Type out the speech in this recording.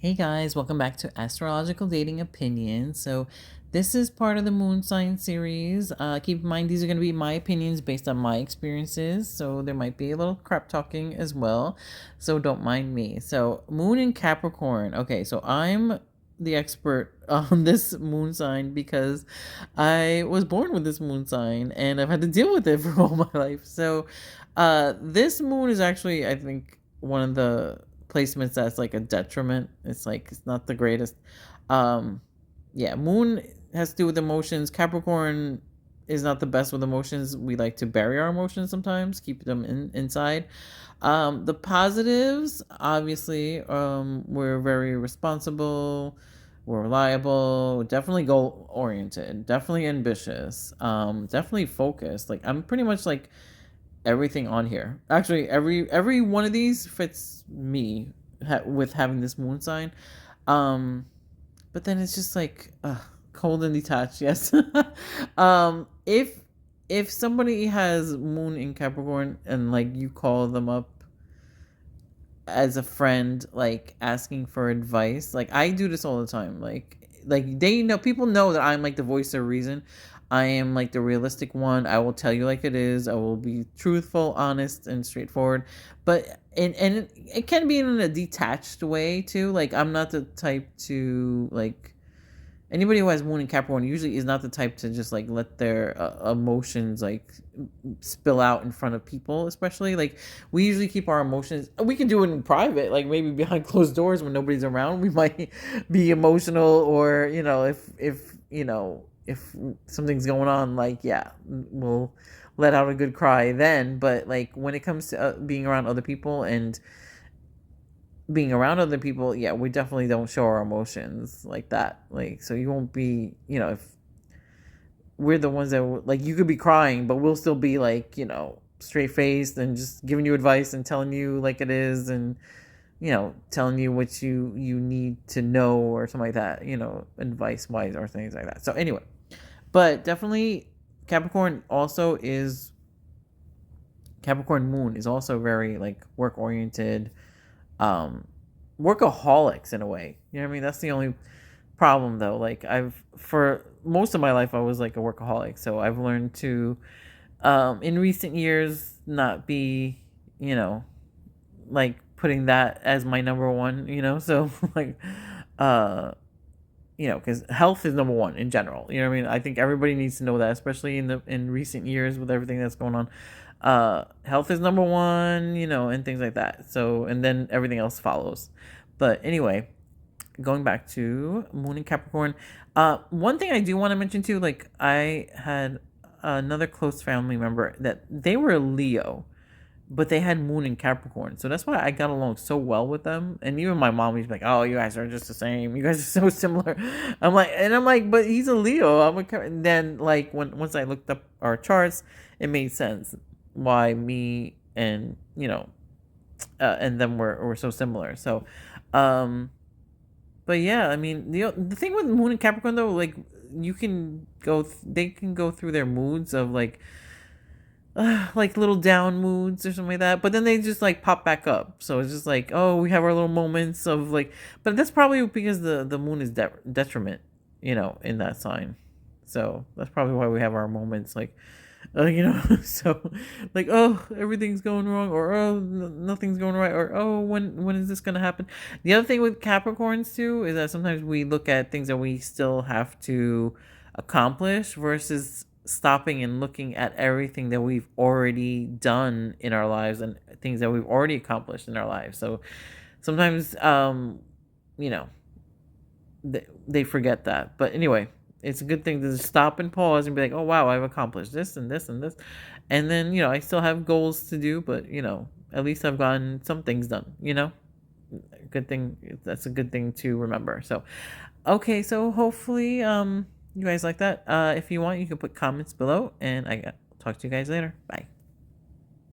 Hey guys, welcome back to Astrological Dating Opinions. So, this is part of the Moon Sign series. Keep in mind, these are going to be my opinions based on my experiences. So, there might be a little crap talking as well. So, don't mind me. So, Moon in Capricorn. Okay, so I'm the expert on this moon sign because I was born with this moon sign and I've had to deal with it for all my life. So, this moon is actually, I think, one of the placements that's like a detriment. It's like it's not the greatest. Um, yeah, Moon has to do with emotions. Capricorn is not the best with emotions. We like to bury our emotions sometimes, keep them inside. The positives, obviously, we're very responsible, we're reliable, definitely goal oriented, definitely ambitious, definitely focused. Like I'm pretty much like everything on here. Actually, every one of these fits me with having this moon sign. Um, but then it's just like cold and detached. Yes. If somebody has moon in Capricorn and like you call them up as a friend, like asking for advice, like I do this all the time. Like they know, people know that I'm like the voice of reason. I am like the realistic one. I will tell you like it is. I will be truthful, honest, and straightforward. But and it can be in a detached way too. Like I'm not the type to like anybody who has moon in Capricorn usually is not the type to just like let their emotions like spill out in front of people. Especially like we usually keep our emotions. We can do it in private, like maybe behind closed doors when nobody's around. We might be emotional, or if something's going on, like yeah, we'll let out a good cry then. But like when it comes to being around other people and being around other people, yeah, we definitely don't show our emotions like that. Like, so you won't be, if we're the ones that, like, you could be crying, but we'll still be, like, straight faced and just giving you advice and telling you like it is and, telling you what you need to know or something like that, advice wise or things like that. So, anyway, but definitely Capricorn moon is also very, like, work oriented, um workaholics in a way. You know what I mean? That's the only problem though. Like for most of my life I was like a workaholic. So I've learned to in recent years not be, like putting that as my number one, So like uh because health is number one in general. You know what I mean? I think everybody needs to know that, especially in recent years with everything that's going on. Health is number one, and things like that. So, and then everything else follows. But anyway, going back to Moon and Capricorn, one thing I do want to mention too, like I had another close family member that they were Leo, but they had Moon in Capricorn, so that's why I got along so well with them. And even my mom was like, "Oh, you guys are just the same. You guys are so similar." I'm like, but he's a Leo. And then like once I looked up our charts, it made sense why me and and them were so similar. So, um, but yeah, I mean the thing with Moon and Capricorn though, like they can go through their moods of like little down moods or something like that, but then they just like pop back up. So it's just like, oh, we have our little moments of like, but that's probably because the moon is detriment, in that sign. So that's probably why we have our moments like, so like, oh, everything's going wrong, or oh, nothing's going right, or oh, when is this gonna happen? The other thing with Capricorns too is that sometimes we look at things that we still have to accomplish versus stopping and looking at everything that we've already done in our lives and things that we've already accomplished in our lives. So sometimes you know they forget that. But anyway, it's a good thing to stop and pause and be like, oh wow, I've accomplished this and this and this, and then I still have goals to do, but at least I've gotten some things done. Good thing. That's a good thing to remember. So okay, so hopefully you guys like that. If you want, you can put comments below, and I talk to you guys later. Bye.